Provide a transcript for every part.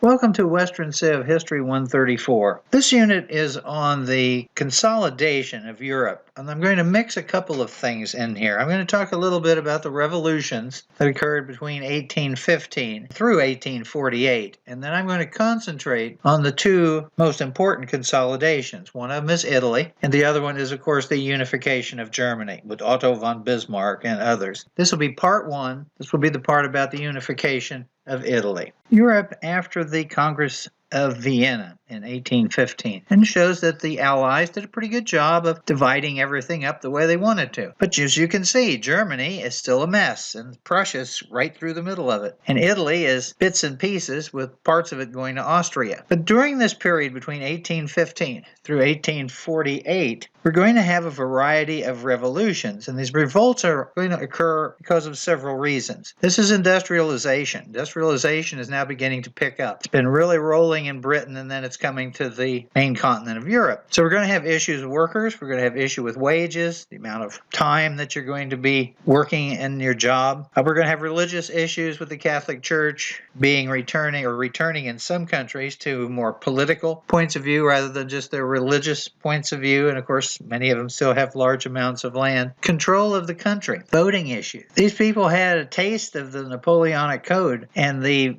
Welcome to Western Civ History 134. This unit is on the consolidation of Europe, and I'm going to mix a couple of things in here. I'm going to talk a little bit about the revolutions that occurred between 1815 through 1848, and then I'm going to concentrate on the two most important consolidations. One of them is Italy, and the other one is, of course, the unification of Germany with Otto von Bismarck and others. This will be part one. This will be the part about the unification of Italy. Europe after the Congress of Vienna in 1815, and shows that the Allies did a pretty good job of dividing everything up the way they wanted to. But as you can see, Germany is still a mess, and Prussia's right through the middle of it. And Italy is bits and pieces, with parts of it going to Austria. But during this period between 1815 through 1848, we're going to have a variety of revolutions, and these revolts are going to occur because of several reasons. This is industrialization. Industrialization is now beginning to pick up. It's been really rolling in Britain, and then it's coming to the main continent of Europe. So we're going to have issues with workers. We're going to have issue with wages, the amount of time that you're going to be working in your job. We're going to have religious issues with the Catholic Church returning in some countries to more political points of view rather than just their religious points of view. And of course, many of them still have large amounts of land. Control of the country. Voting issues. These people had a taste of the Napoleonic Code and the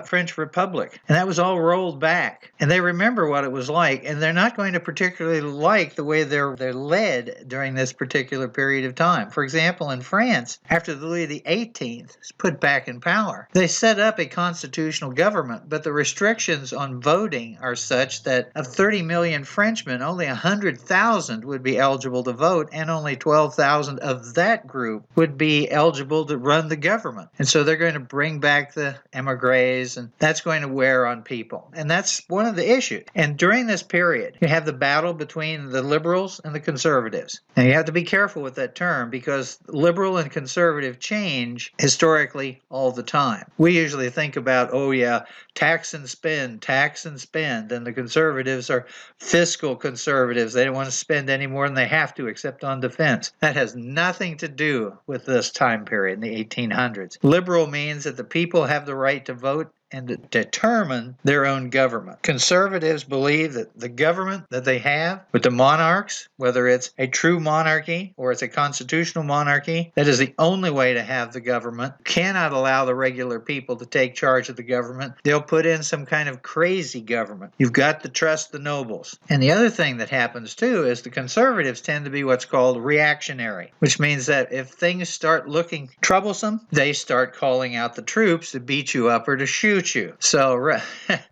French Republic, and that was all rolled back. And they remember what it was like, and they're not going to particularly like the way they're led during this particular period of time. For example, in France, after Louis XVIII was put back in power, they set up a constitutional government, but the restrictions on voting are such that of 30 million Frenchmen, only 100,000 would be eligible to vote, and only 12,000 of that group would be eligible to run the government. And so they're going to bring back the emigres, and that's going to wear on people. And that's one of the issues. And during this period, you have the battle between the liberals and the conservatives. And you have to be careful with that term, because liberal and conservative change historically all the time. We usually think about, oh yeah, tax and spend, and the conservatives are fiscal conservatives. They don't want to spend any more than they have to, except on defense. That has nothing to do with this time period in the 1800s. Liberal means that the people have the right to vote and to determine their own government. Conservatives believe that the government that they have with the monarchs, whether it's a true monarchy or it's a constitutional monarchy, that is the only way to have the government. Cannot allow the regular people to take charge of the government. They'll put in some kind of crazy government. You've got to trust the nobles. And the other thing that happens too is the conservatives tend to be what's called reactionary, which means that if things start looking troublesome, they start calling out the troops to beat you up or to shoot you. So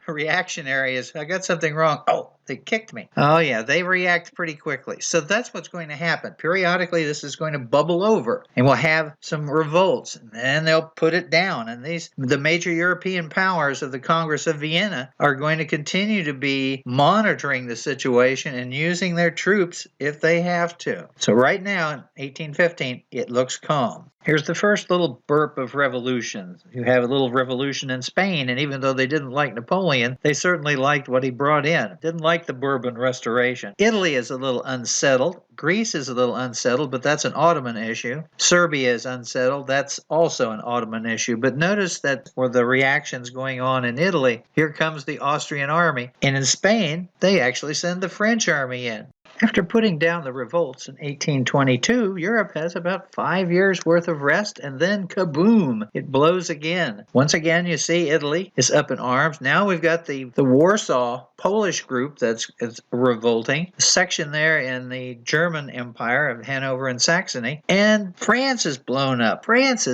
reactionary is, I got something wrong. Oh, they kicked me. Oh yeah, they react pretty quickly. So that's what's going to happen. Periodically, this is going to bubble over, and we'll have some revolts, and then they'll put it down. And the major European powers of the Congress of Vienna are going to continue to be monitoring the situation and using their troops if they have to. So right now, in 1815, it looks calm. Here's the first little burp of revolutions. You have a little revolution in Spain, and even though they didn't like Napoleon, they certainly liked what he brought in. Didn't like the Bourbon Restoration. Italy is a little unsettled. Greece is a little unsettled, but that's an Ottoman issue. Serbia is unsettled. That's also an Ottoman issue. But notice that for the reactions going on in Italy, here comes the Austrian army. And in Spain, they actually send the French army in. After putting down the revolts in 1822, Europe has about 5 years worth of rest, and then kaboom, it blows again. Once again, you see Italy is up in arms. Now we've got the Warsaw Polish group that's revolting, a section there in the German Empire of Hanover and Saxony, and France is blown up. France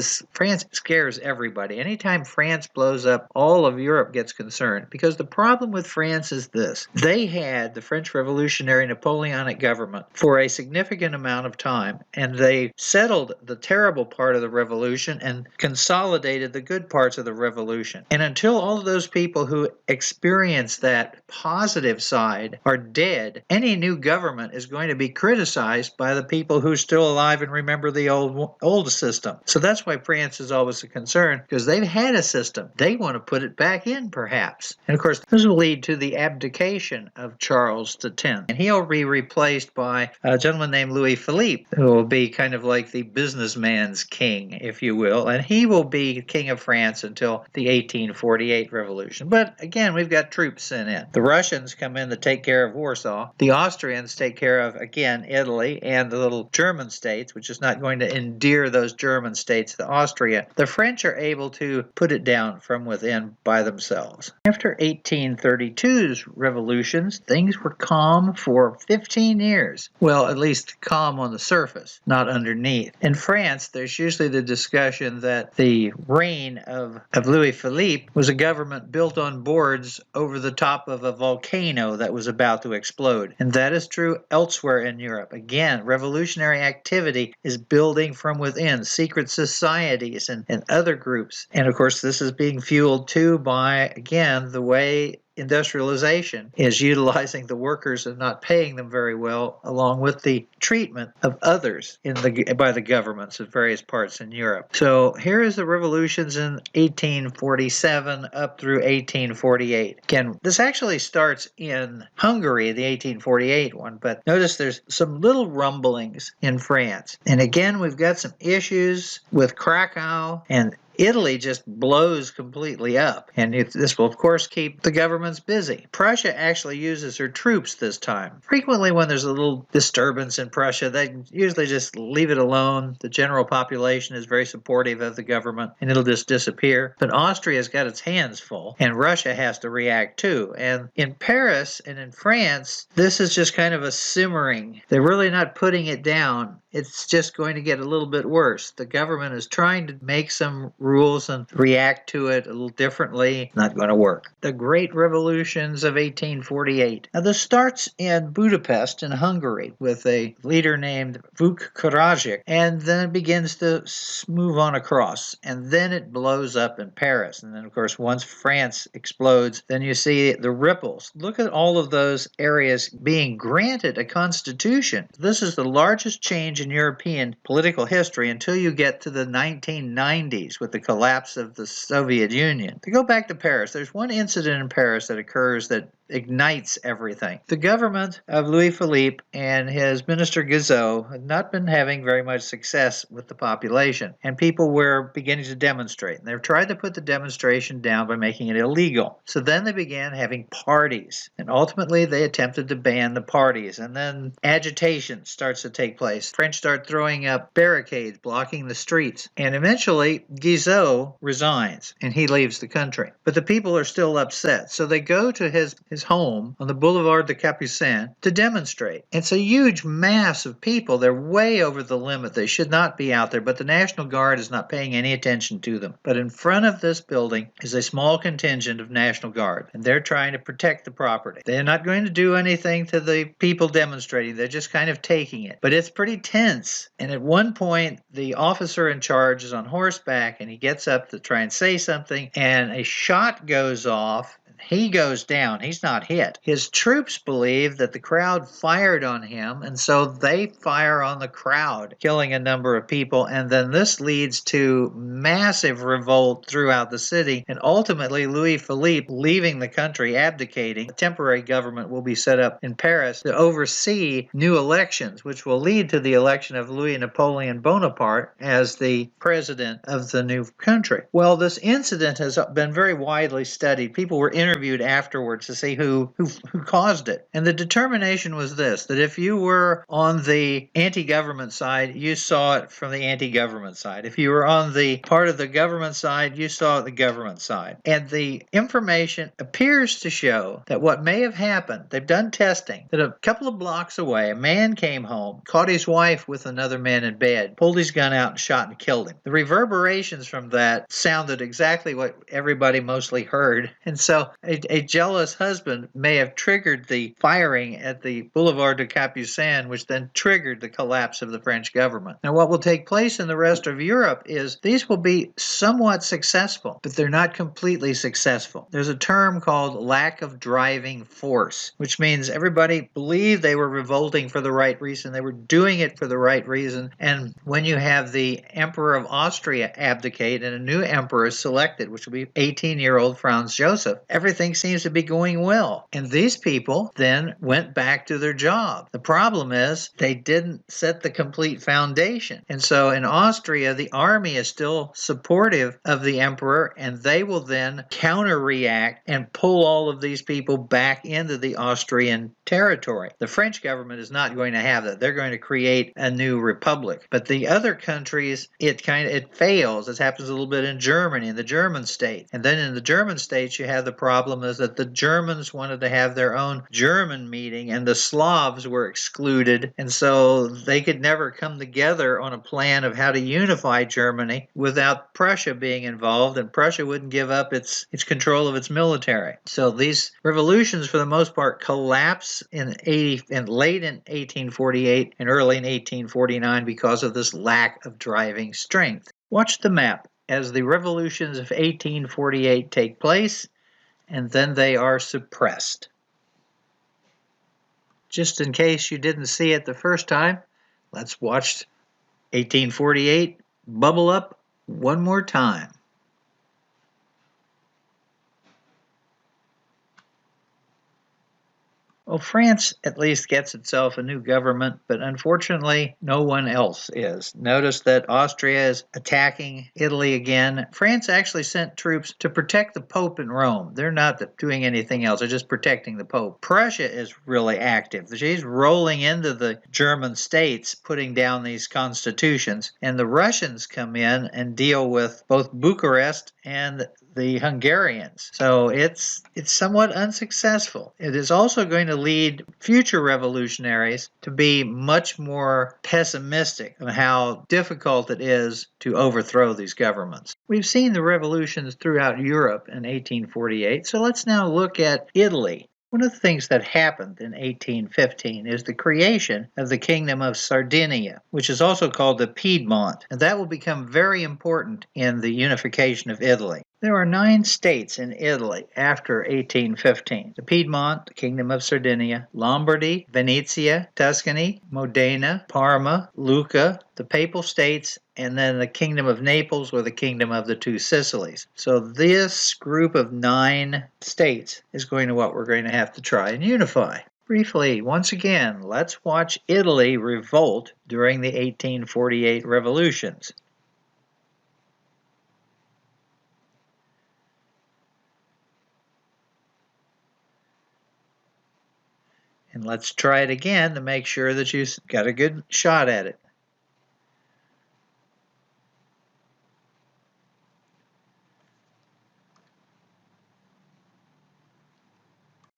scares everybody. Anytime France blows up, all of Europe gets concerned, because the problem with France is this. They had the French Revolutionary Napoleonic government for a significant amount of time, and they settled the terrible part of the revolution and consolidated the good parts of the revolution. And until all of those people who experienced that positive side are dead, any new government is going to be criticized by the people who are still alive and remember the old system. So that's why France is always a concern, because they've had a system. They want to put it back in, perhaps. And of course, this will lead to the abdication of Charles X, and he'll be replaced by a gentleman named Louis Philippe, who will be kind of like the businessman's king, if you will, and he will be king of France until the 1848 revolution. But again, we've got troops sent in. The Russians come in to take care of Warsaw. The Austrians take care of, again, Italy and the little German states, which is not going to endear those German states to Austria. The French are able to put it down from within by themselves. After 1832's revolutions, things were calm for 15 years. Well, at least calm on the surface, not underneath. In France, there's usually the discussion that the reign of Louis Philippe was a government built on boards over the top of a volcano that was about to explode. And that is true elsewhere in Europe. Again, revolutionary activity is building from within, secret societies and other groups. And of course, this is being fueled too by, again, the way industrialization is utilizing the workers and not paying them very well, along with the treatment of others by the governments of various parts in Europe. So here is the revolutions in 1847 up through 1848. Again, this actually starts in Hungary, the 1848 one, but notice there's some little rumblings in France. And again, we've got some issues with Krakow, and Italy just blows completely up, and this will, of course, keep the governments busy. Prussia actually uses her troops this time. Frequently, when there's a little disturbance in Prussia, they usually just leave it alone. The general population is very supportive of the government, and it'll just disappear. But Austria's got its hands full, and Russia has to react too. And in Paris and in France, this is just kind of a simmering. They're really not putting it down. It's just going to get a little bit worse. The government is trying to make some rules and react to it a little differently. Not going to work. The Great Revolutions of 1848. Now this starts in Budapest in Hungary with a leader named Vuk Karadžić, and then it begins to move on across, and then it blows up in Paris. And then of course once France explodes, then you see the ripples. Look at all of those areas being granted a constitution. This is the largest change in European political history until you get to the 1990s with the collapse of the Soviet Union. To go back to Paris, there's one incident in Paris that occurs that ignites everything. The government of Louis Philippe and his minister Guizot had not been having very much success with the population, and people were beginning to demonstrate. And they've tried to put the demonstration down by making it illegal. So then they began having parties, and ultimately they attempted to ban the parties, and then agitation starts to take place. French start throwing up barricades blocking the streets, and eventually Guizot resigns and he leaves the country. But the people are still upset, so they go to his home on the Boulevard des Capucins to demonstrate. It's a huge mass of people. They're way over the limit. They should not be out there, but the National Guard is not paying any attention to them. But in front of this building is a small contingent of National Guard, and they're trying to protect the property. They're not going to do anything to the people demonstrating. They're just kind of taking it. But it's pretty tense. And at one point, the officer in charge is on horseback, and he gets up to try and say something, and a shot goes off. He goes down. He's not hit. His troops believe that the crowd fired on him, and so they fire on the crowd, killing a number of people. And then this leads to massive revolt throughout the city, and ultimately Louis Philippe leaving the country, abdicating. A temporary government will be set up in Paris to oversee new elections, which will lead to the election of Louis Napoleon Bonaparte as the president of the new country. Well, this incident has been very widely studied. People were interviewed afterwards to see who caused it. And the determination was this, that if you were on the anti-government side, you saw it from the anti-government side. If you were on the part of the government side, you saw the government side. And the information appears to show that what may have happened, they've done testing, that a couple of blocks away, a man came home, caught his wife with another man in bed, pulled his gun out and shot and killed him. The reverberations from that sounded exactly what everybody mostly heard. And so a jealous husband may have triggered the firing at the Boulevard de Capucins, which then triggered the collapse of the French government. Now, what will take place in the rest of Europe is these will be somewhat successful, but they're not completely successful. There's a term called lack of driving force, which means everybody believed they were revolting for the right reason. They were doing it for the right reason. And when you have the Emperor of Austria abdicate and a new emperor is selected, which will be 18-year-old Franz Joseph, everything seems to be going well. well. And these people then went back to their job. The problem is they didn't set the complete foundation. And so in Austria, the army is still supportive of the emperor, and they will then counter-react and pull all of these people back into the Austrian territory. The French government is not going to have that. They're going to create a new republic. But the other countries, it fails. This happens a little bit in Germany, in the German state. And then in the German states, you have the problem is that the Germans wanted to have their own German meeting, and the Slavs were excluded. And so they could never come together on a plan of how to unify Germany without Prussia being involved, and Prussia wouldn't give up its control of its military. So these revolutions, for the most part, collapse in late in 1848 and early in 1849 because of this lack of driving strength. Watch the map as the revolutions of 1848 take place, and then they are suppressed. Just in case you didn't see it the first time, let's watch 1848 bubble up one more time. Well, France at least gets itself a new government, but unfortunately, no one else is. Notice that Austria is attacking Italy again. France actually sent troops to protect the Pope in Rome. They're not doing anything else. They're just protecting the Pope. Prussia is really active. She's rolling into the German states, putting down these constitutions, and the Russians come in and deal with both Bucharest and the Hungarians. So it's somewhat unsuccessful. It is also going to lead future revolutionaries to be much more pessimistic on how difficult it is to overthrow these governments. We've seen the revolutions throughout Europe in 1848, so let's now look at Italy. One of the things that happened in 1815 is the creation of the Kingdom of Sardinia, which is also called the Piedmont, and that will become very important in the unification of Italy. There are 9 states in Italy after 1815. The Piedmont, the Kingdom of Sardinia, Lombardy, Venetia, Tuscany, Modena, Parma, Lucca, the Papal States, and then the Kingdom of Naples or the Kingdom of the Two Sicilies. So this group of 9 states is what we're going to have to try and unify. Briefly, once again, let's watch Italy revolt during the 1848 revolutions. And let's try it again to make sure that you've got a good shot at it.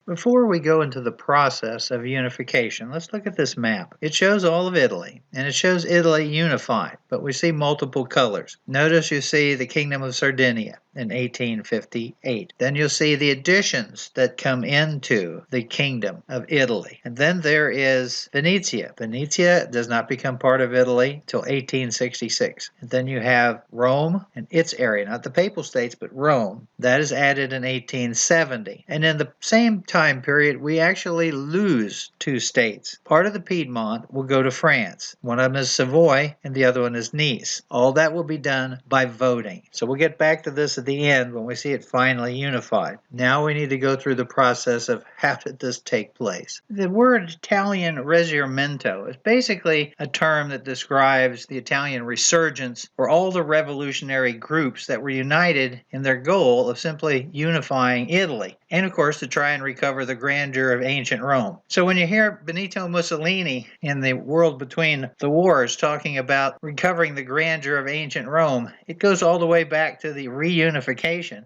Before we go into the process of unification, let's look at this map. It shows all of Italy, and it shows Italy unified, but we see multiple colors. Notice you see the Kingdom of Sardinia in 1858. Then you'll see the additions that come into the Kingdom of Italy. And then there is Venetia. Venetia does not become part of Italy till 1866. And then you have Rome and its area, not the Papal States, but Rome. That is added in 1870. And in the same time period, we actually lose 2 states. Part of the Piedmont will go to France. One of them is Savoy, and the other one is Nice. All that will be done by voting. So we'll get back to this at the end when we see it finally unified. Now we need to go through the process of how did this take place. The word Italian risorgimento is basically a term that describes the Italian resurgence for all the revolutionary groups that were united in their goal of simply unifying Italy, and of course to try and recover the grandeur of ancient Rome. So when you hear Benito Mussolini in The World Between the Wars talking about recovering the grandeur of ancient Rome, it goes all the way back to the reunification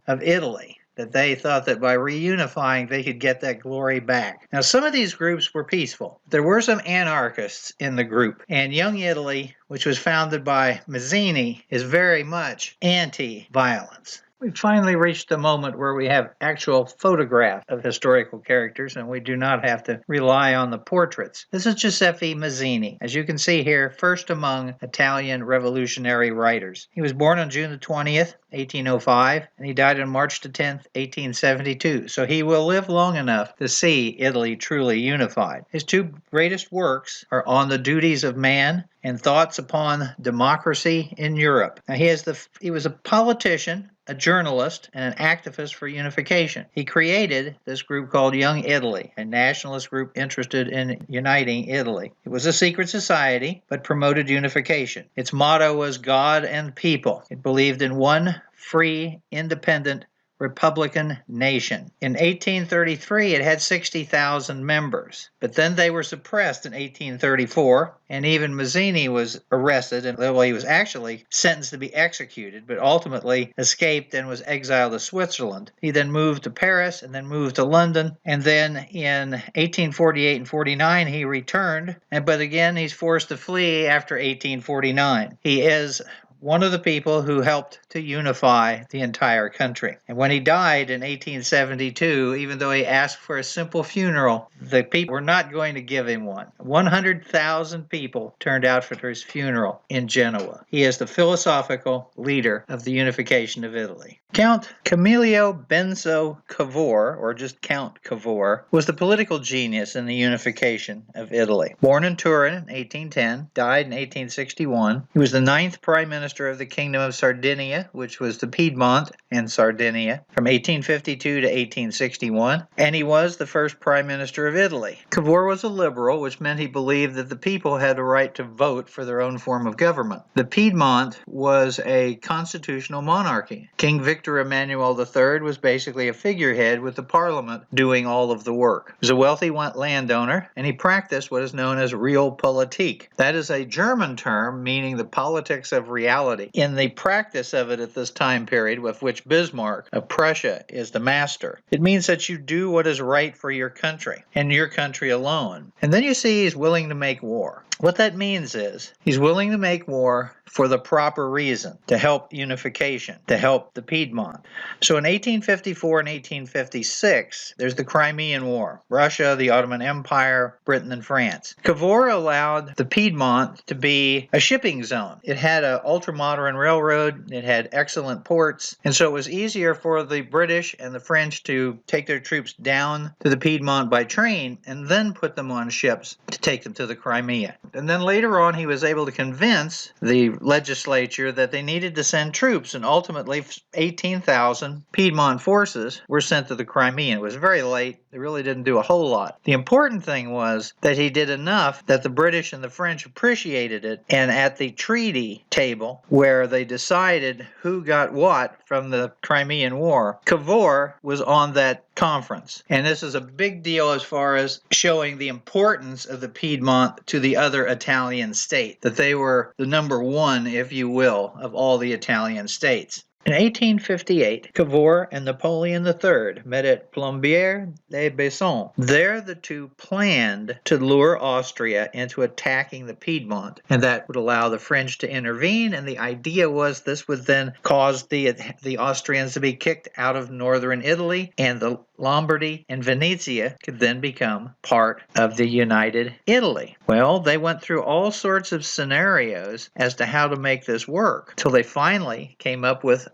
of Italy, that they thought that by reunifying they could get that glory back. Now some of these groups were peaceful. There were some anarchists in the group, and Young Italy, which was founded by Mazzini, is very much anti-violence. We've finally reached the moment where we have actual photographs of historical characters, and we do not have to rely on the portraits. This is Giuseppe Mazzini, as you can see here, first among Italian revolutionary writers. He was born on June the 20th, 1805, and he died on March the 10th, 1872. So he will live long enough to see Italy truly unified. His 2 greatest works are On the Duties of Man and Thoughts upon Democracy in Europe. Now he was a politician, a journalist and an activist for unification. He created this group called Young Italy, a nationalist group interested in uniting Italy. It was a secret society, but promoted unification. Its motto was God and people. It believed in one free, independent, Republican nation. In 1833, it had 60,000 members, but then they were suppressed in 1834, and even Mazzini was arrested, and well, he was actually sentenced to be executed, but ultimately escaped and was exiled to Switzerland. He then moved to Paris, and then moved to London, and then in 1848 and 49, he returned, but again, he's forced to flee after 1849. He is one of the people who helped to unify the entire country. And when he died in 1872, even though he asked for a simple funeral, the people were not going to give him one. 100,000 people turned out for his funeral in Genoa. He is the philosophical leader of the unification of Italy. Count Camillo Benso Cavour, or just Count Cavour, was the political genius in the unification of Italy. Born in Turin in 1810, died in 1861. He was the 9th prime minister of the Kingdom of Sardinia, which was the Piedmont and Sardinia, from 1852 to 1861, and he was the first prime minister of Italy. Cavour was a liberal, which meant he believed that the people had a right to vote for their own form of government. The Piedmont was a constitutional monarchy. King Victor Emmanuel III was basically a figurehead with the parliament doing all of the work. He was a wealthy landowner, and he practiced what is known as realpolitik. That is a German term meaning the politics of reality. In the practice of it at this time period, of which Bismarck of Prussia is the master, it means that you do what is right for your country and your country alone. And then you see he's willing to make war. What that means is he's willing to make war for the proper reason, to help unification, to help the Piedmont. So in 1854 and 1856, there's the Crimean War. Russia, the Ottoman Empire, Britain, and France. Cavour allowed the Piedmont to be a shipping zone. It had an ultra-modern railroad, it had excellent ports, and so it was easier for the British and the French to take their troops down to the Piedmont by train and then put them on ships to take them to the Crimea. And then later on, he was able to convince the legislature that they needed to send troops, and ultimately 18,000 Piedmont forces were sent to the Crimea. It was very late. They really didn't do a whole lot. The important thing was that he did enough that the British and the French appreciated it, and at the treaty table where they decided who got what from the Crimean War, Cavour was on that conference. And this is a big deal as far as showing the importance of the Piedmont to the other Italian states, that they were the number one, if you will, of all the Italian states. In 1858, Cavour and Napoleon III met at Plombières-les-Bassins. There, the two planned to lure Austria into attacking the Piedmont, and that would allow the French to intervene, and the idea was this would then cause the Austrians to be kicked out of northern Italy, and the Lombardy and Venetia could then become part of the United Italy. Well, they went through all sorts of scenarios as to how to make this work, till they finally came up with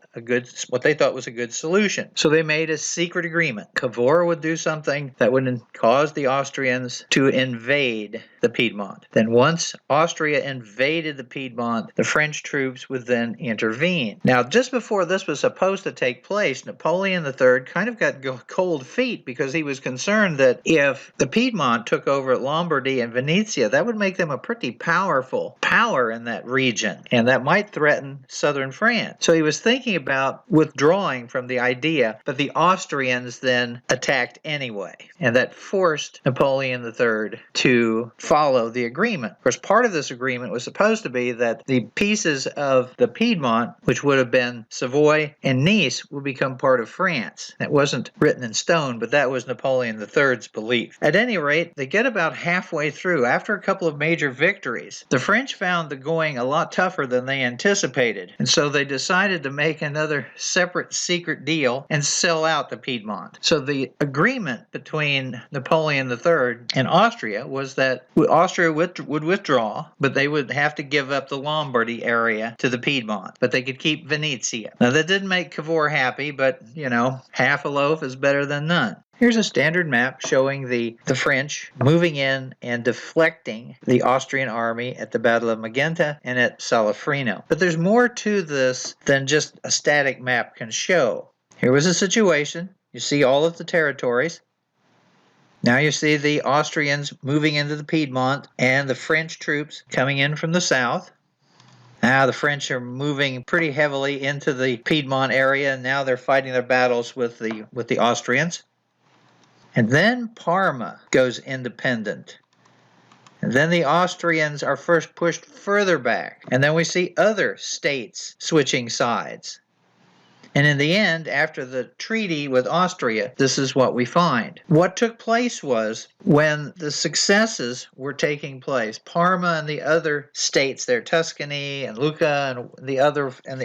what they thought was a good solution. So they made a secret agreement. Cavour would do something that would cause the Austrians to invade the Piedmont. Then once Austria invaded the Piedmont, the French troops would then intervene. Now, just before this was supposed to take place, Napoleon III kind of got cold feet because he was concerned that if the Piedmont took over Lombardy and Venetia, that would make them a pretty powerful power in that region, and that might threaten southern France. So he was thinking about withdrawing from the idea, but the Austrians then attacked anyway, and that forced Napoleon III to follow the agreement. Of course, part of this agreement was supposed to be that the pieces of the Piedmont, which would have been Savoy and Nice, would become part of France. That wasn't written in stone, but that was Napoleon III's belief. At any rate, they get about halfway through. After a couple of major victories, the French found the going a lot tougher than they anticipated, and so they decided to make another separate secret deal and sell out the Piedmont. So the agreement between Napoleon III and Austria was that Austria would withdraw, but they would have to give up the Lombardy area to the Piedmont, but they could keep Venetia. Now, that didn't make Cavour happy, but, half a loaf is better than none. Here's a standard map showing the French moving in and deflecting the Austrian army at the Battle of Magenta and at Salafrino. But there's more to this than just a static map can show. Here was a situation. You see all of the territories. Now you see the Austrians moving into the Piedmont and the French troops coming in from the south. Now the French are moving pretty heavily into the Piedmont area, and now they're fighting their battles with the Austrians. And then Parma goes independent. And then the Austrians are first pushed further back. And then we see other states switching sides. And in the end, after the treaty with Austria, this is what we find. What took place was when the successes were taking place, Parma and the other states there, Tuscany and Lucca and the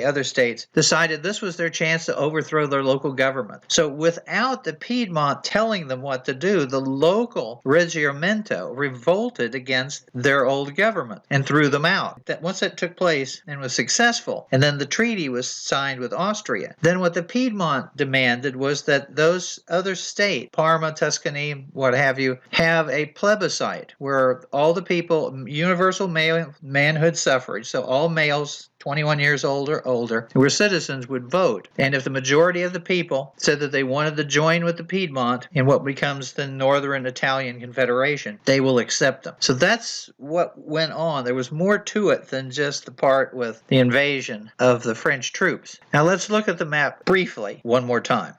other states, decided this was their chance to overthrow their local government. So without the Piedmont telling them what to do, the local Risorgimento revolted against their old government and threw them out. Once that took place and was successful, and then the treaty was signed with Austria, then what the Piedmont demanded was that those other states, Parma, Tuscany, what have you, have a plebiscite where all the people, universal manhood suffrage, so all males 21 years old or older, who were citizens, would vote. And if the majority of the people said that they wanted to join with the Piedmont in what becomes the Northern Italian Confederation, they will accept them. So that's what went on. There was more to it than just the part with the invasion of the French troops. Now let's look at the map briefly one more time.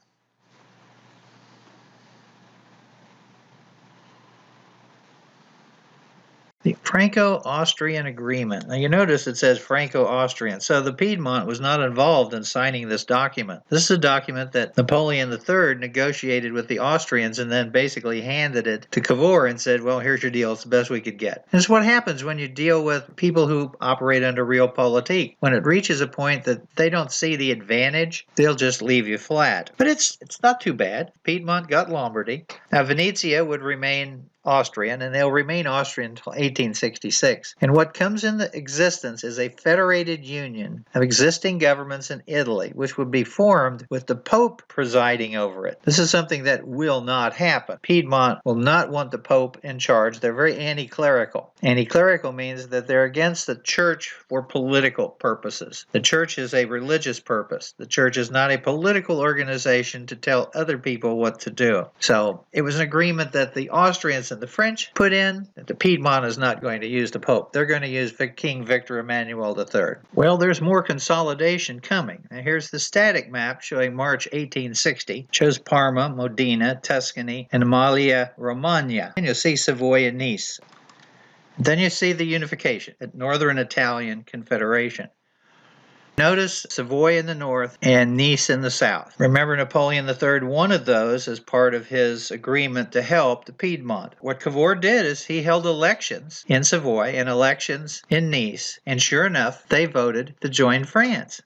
The Franco-Austrian Agreement. Now you notice it says Franco-Austrian, so the Piedmont was not involved in signing this document. This is a document that Napoleon III negotiated with the Austrians and then basically handed it to Cavour and said, well, here's your deal, it's the best we could get. This is what happens when you deal with people who operate under realpolitik. When it reaches a point that they don't see the advantage, they'll just leave you flat. But it's not too bad. Piedmont got Lombardy. Now Venetia would remain Austrian, and they'll remain Austrian until 1866. And what comes into existence is a federated union of existing governments in Italy, which would be formed with the Pope presiding over it. This is something that will not happen. Piedmont will not want the Pope in charge. They're very anti-clerical. Anti-clerical means that they're against the church for political purposes. The church is a religious purpose. The church is not a political organization to tell other people what to do. So it was an agreement that the Austrians and the French put in that the Piedmont is not going to use the Pope. They're going to use King Victor Emmanuel III. Well, there's more consolidation coming. Now, here's the static map showing March 1860. It shows Parma, Modena, Tuscany, and Emilia-Romagna. And you'll see Savoy and Nice. Then you see the unification at Northern Italian Confederation. Notice Savoy in the north and Nice in the south. Remember, Napoleon III wanted those as part of his agreement to help the Piedmont. What Cavour did is he held elections in Savoy and elections in Nice, and sure enough, they voted to join France.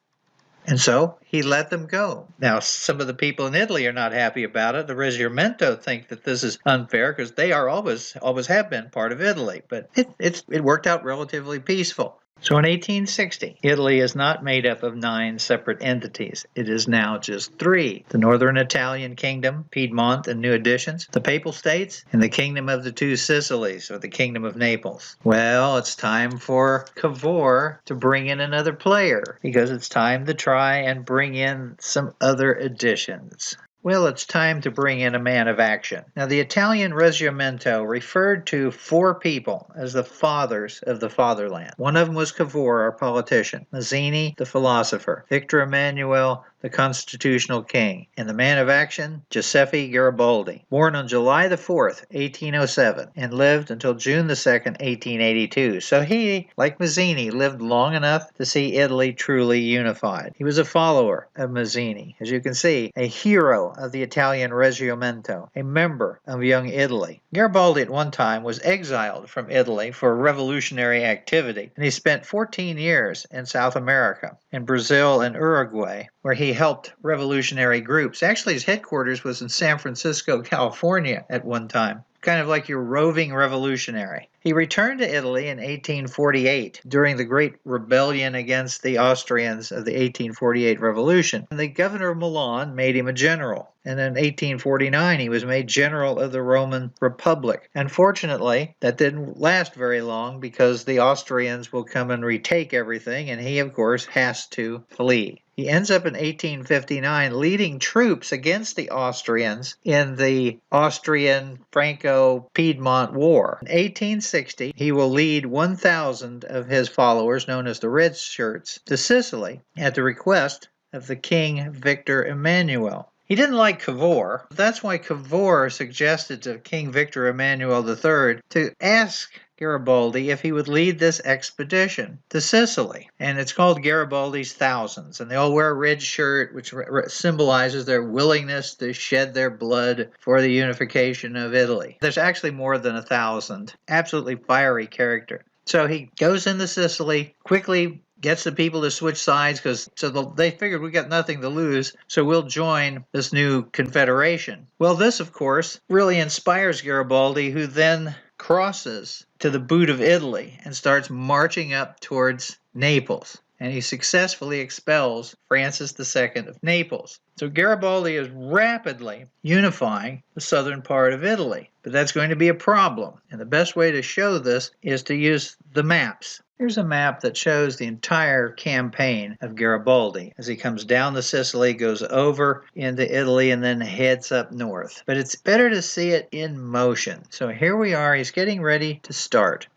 And so he let them go. Now, some of the people in Italy are not happy about it. The Risorgimento think that this is unfair because they are always have been part of Italy. But it worked out relatively peaceful. So in 1860, Italy is not made up of 9 separate entities. It is now just 3. The Northern Italian Kingdom, Piedmont, and new additions, the Papal States, and the Kingdom of the Two Sicilies, or the Kingdom of Naples. Well, it's time for Cavour to bring in another player, because it's time to try and bring in some other additions. Well, it's time to bring in a man of action. Now, the Italian Risorgimento referred to 4 people as the fathers of the fatherland. One of them was Cavour, our politician, Mazzini, the philosopher, Victor Emmanuel, the constitutional king, and the man of action, Giuseppe Garibaldi, born on July the 4th, 1807, and lived until June the 2nd, 1882. So he, like Mazzini, lived long enough to see Italy truly unified. He was a follower of Mazzini, as you can see, a hero of the Italian Risorgimento, a member of Young Italy. Garibaldi at one time was exiled from Italy for revolutionary activity, and he spent 14 years in South America, in Brazil and Uruguay, where he helped revolutionary groups. Actually, his headquarters was in San Francisco, California at one time. Kind of like your roving revolutionary. He returned to Italy in 1848 during the Great Rebellion against the Austrians of the 1848 Revolution. And the governor of Milan made him a general. And in 1849, he was made general of the Roman Republic. Unfortunately, that didn't last very long because the Austrians will come and retake everything, and he, of course, has to flee. He ends up in 1859 leading troops against the Austrians in the Austrian Franco-Piedmont War. In 1860, he will lead 1,000 of his followers, known as the Red Shirts, to Sicily at the request of the King Victor Emmanuel. He didn't like Cavour. That's why Cavour suggested to King Victor Emmanuel III to ask Garibaldi if he would lead this expedition to Sicily. And it's called Garibaldis Thousands. And they all wear a red shirt, which symbolizes their willingness to shed their blood for the unification of Italy. There's actually more than 1,000. Absolutely fiery character. So he goes into Sicily, quickly gets the people to switch sides because they figured we got nothing to lose, so we'll join this new confederation. Well, this, of course, really inspires Garibaldi, who then crosses to the boot of Italy and starts marching up towards Naples. And he successfully expels Francis II of Naples. So Garibaldi is rapidly unifying the southern part of Italy. But that's going to be a problem. And the best way to show this is to use the maps. Here's a map that shows the entire campaign of Garibaldi as he comes down to Sicily, goes over into Italy, and then heads up north. But it's better to see it in motion. So here we are. He's getting ready to start.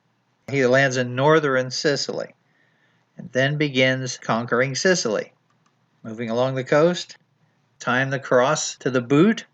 He lands in northern Sicily and then begins conquering Sicily. Moving along the coast, time to cross to the boot.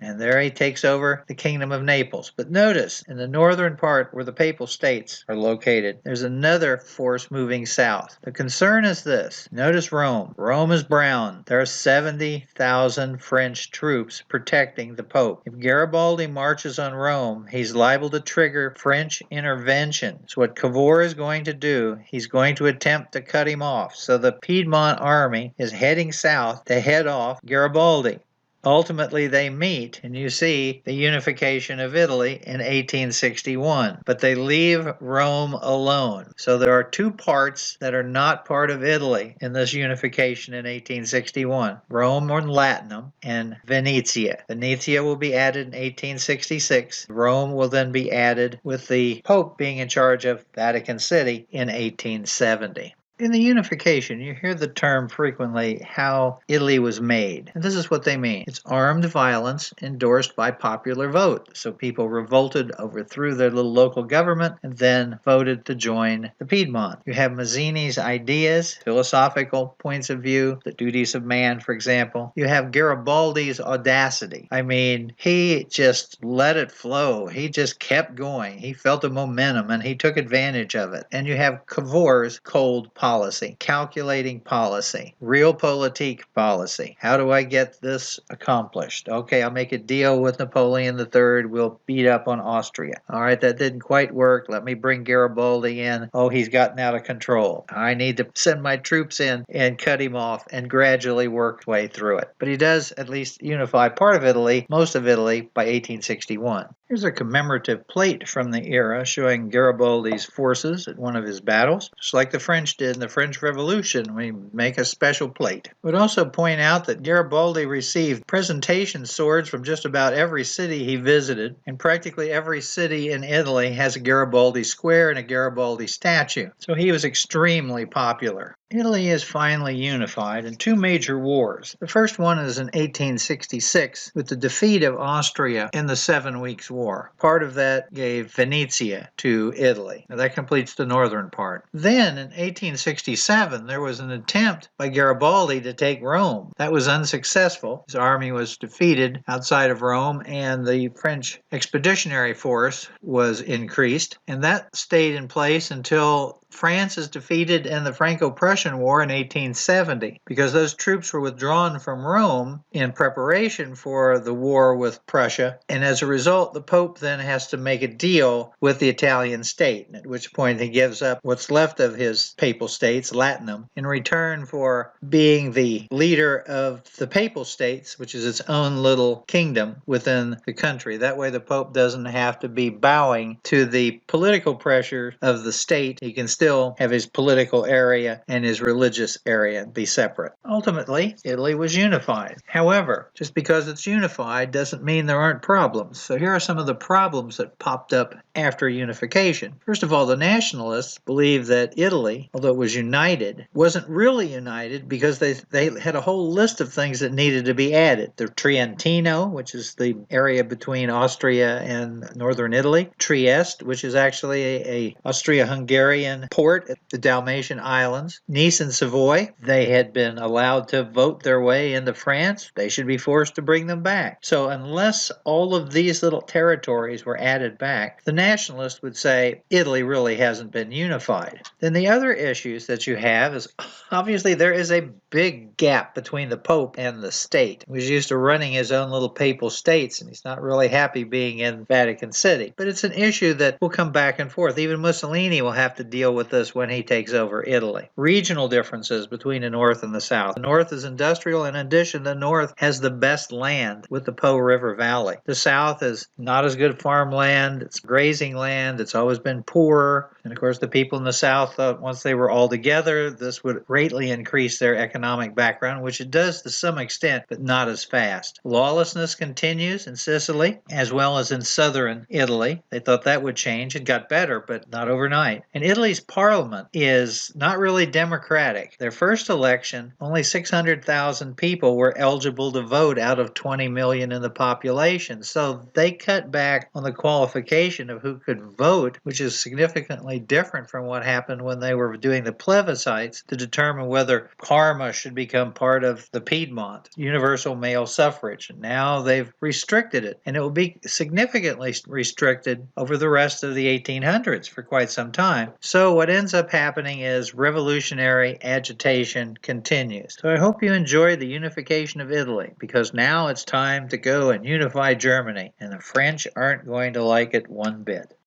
And there he takes over the kingdom of Naples. But notice, in the northern part where the Papal States are located, there's another force moving south. The concern is this. Notice Rome. Rome is brown. There are 70,000 French troops protecting the Pope. If Garibaldi marches on Rome, he's liable to trigger French intervention. So what Cavour is going to do, he's going to attempt to cut him off. So the Piedmont army is heading south to head off Garibaldi. Ultimately, they meet, and you see the unification of Italy in 1861. But they leave Rome alone. So there are two parts that are not part of Italy in this unification in 1861. Rome or Latinum and Venetia. Venetia will be added in 1866. Rome will then be added with the Pope being in charge of Vatican City in 1870. In the unification, you hear the term frequently, how Italy was made. And this is what they mean. It's armed violence endorsed by popular vote. So people revolted, overthrew their little local government, and then voted to join the Piedmont. You have Mazzini's ideas, philosophical points of view, the duties of man, for example. You have Garibaldi's audacity. I mean, he just let it flow. He just kept going. He felt the momentum, and he took advantage of it. And you have Cavour's cold policy, calculating policy, realpolitik policy. How do I get this accomplished? Okay, I'll make a deal with Napoleon III. We'll beat up on Austria. All right, that didn't quite work. Let me bring Garibaldi in. Oh, he's gotten out of control. I need to send my troops in and cut him off and gradually work his way through it. But he does at least unify part of Italy, most of Italy, by 1861. Here's a commemorative plate from the era showing Garibaldi's forces at one of his battles. Just like the French did in the French Revolution, we make a special plate. We'd also point out that Garibaldi received presentation swords from just about every city he visited, and practically every city in Italy has a Garibaldi square and a Garibaldi statue. So he was extremely popular. Italy is finally unified in two major wars. The first one is in 1866 with the defeat of Austria in the 7 Weeks' War. Part of that gave Venetia to Italy. Now that completes the northern part. Then in 1867 there was an attempt by Garibaldi to take Rome. That was unsuccessful. His army was defeated outside of Rome and the French expeditionary force was increased, and that stayed in place until France is defeated in the Franco-Prussian War in 1870 because those troops were withdrawn from Rome in preparation for the war with Prussia, and as a result the Pope then has to make a deal with the Italian state, at which point he gives up what's left of his papal states, Latinum, in return for being the leader of the papal states, which is its own little kingdom within the country. That way the Pope doesn't have to be bowing to the political pressure of the state. He can still have his political area and his religious area be separate. Ultimately, Italy was unified. However, just because it's unified doesn't mean there aren't problems. So here are some of the problems that popped up after unification. First of all, the nationalists believed that Italy, although it was united, wasn't really united because they had a whole list of things that needed to be added. The Trentino, which is the area between Austria and northern Italy. Trieste, which is actually a Austria-Hungarian port at the Dalmatian Islands. Nice and Savoy, they had been allowed to vote their way into France. They should be forced to bring them back. So unless all of these little territories were added back, the nationalists would say Italy really hasn't been unified. Then the other issues that you have is obviously there is a big gap between the Pope and the state. He was used to running his own little papal states, and he's not really happy being in Vatican City. But it's an issue that will come back and forth. Even Mussolini will have to deal with this when he takes over Italy. Regional differences between the North and the South. The North is industrial. In addition, the North has the best land with the Po River Valley. The South is not as good farmland. It's grazing land. It's always been poorer. And of course, the people in the South thought once they were all together, this would greatly increase their economic background, which it does to some extent, but not as fast. Lawlessness continues in Sicily, as well as in southern Italy. They thought that would change. It got better, but not overnight. And Italy's parliament is not really democratic. Their first election, only 600,000 people were eligible to vote out of 20 million in the population. So they cut back on the qualification of who could vote, which is significantly different from what happened when they were doing the plebiscites to determine whether Parma should become part of the Piedmont, universal male suffrage. And now they've restricted it, and it will be significantly restricted over the rest of the 1800s for quite some time. So what ends up happening is revolutionary agitation continues. So I hope you enjoy the unification of Italy, because now it's time to go and unify Germany, and the French aren't going to like it one bit.